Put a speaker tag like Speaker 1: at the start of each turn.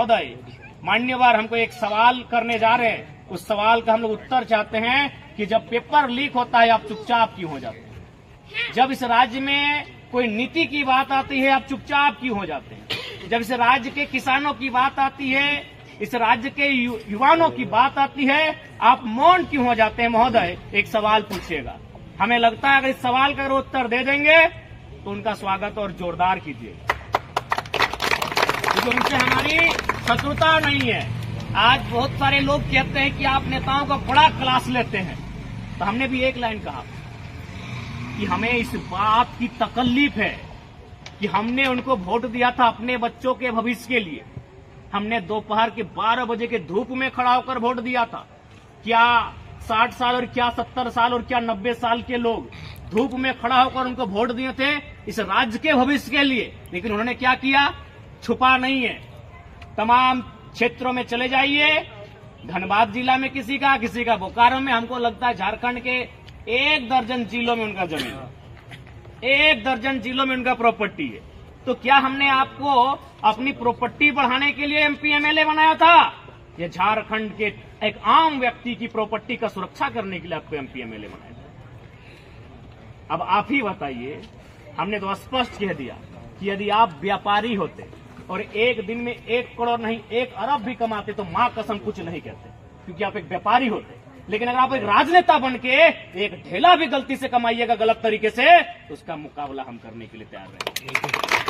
Speaker 1: महोदय, मान्यवर हमको एक सवाल करने जा रहे हैं, उस सवाल का हम लोग उत्तर चाहते हैं कि जब पेपर लीक होता है आप चुपचाप क्यों हो जाते हैं? जब इस राज्य में कोई नीति की बात आती है आप चुपचाप क्यों हो जाते हैं? जब इस राज्य के किसानों की बात आती है, इस राज्य के युवाओं की बात आती है, आप मौन क्यों हो जाते हैं? महोदय, एक सवाल पूछिएगा, हमें लगता है अगर इस सवाल का उत्तर दे देंगे तो उनका स्वागत और जोरदार कीजिए, क्योंकि उनसे हमारी शत्रुता नहीं है। आज बहुत सारे लोग कहते हैं कि आप नेताओं का बड़ा क्लास लेते हैं, तो हमने भी एक लाइन कहा कि हमें इस बात की तकलीफ है कि हमने उनको वोट दिया था अपने बच्चों के भविष्य के लिए। हमने दोपहर के 12 बजे के धूप में खड़ा होकर वोट दिया था। क्या 60 साल और क्या 70 साल और क्या 90 साल के लोग धूप में खड़ा होकर उनको वोट दिए थे इस राज्य के भविष्य के लिए? लेकिन उन्होंने क्या किया? छुपा नहीं है, तमाम क्षेत्रों में चले जाइए, धनबाद जिला में किसी का बोकारो में, हमको लगता है झारखंड के 1 दर्जन जिलों में उनका जमीन है, 1 दर्जन जिलों में उनका प्रॉपर्टी है। तो क्या हमने आपको अपनी प्रॉपर्टी बढ़ाने के लिए एमपी एमएलए बनाया था? ये झारखंड के एक आम व्यक्ति की प्रॉपर्टी का सुरक्षा करने के लिए आपको एमपी एमएलए बनाया था। अब आप ही बताइए, हमने तो स्पष्ट कह दिया कि यदि आप व्यापारी होते और एक दिन में 1 करोड़ नहीं 1 अरब भी कमाते तो मां कसम कुछ नहीं कहते, क्योंकि आप एक व्यापारी होते। लेकिन अगर आप एक राजनेता बन के एक ढेला भी गलती से कमाइएगा गलत तरीके से, तो उसका मुकाबला हम करने के लिए तैयार रहेंगे।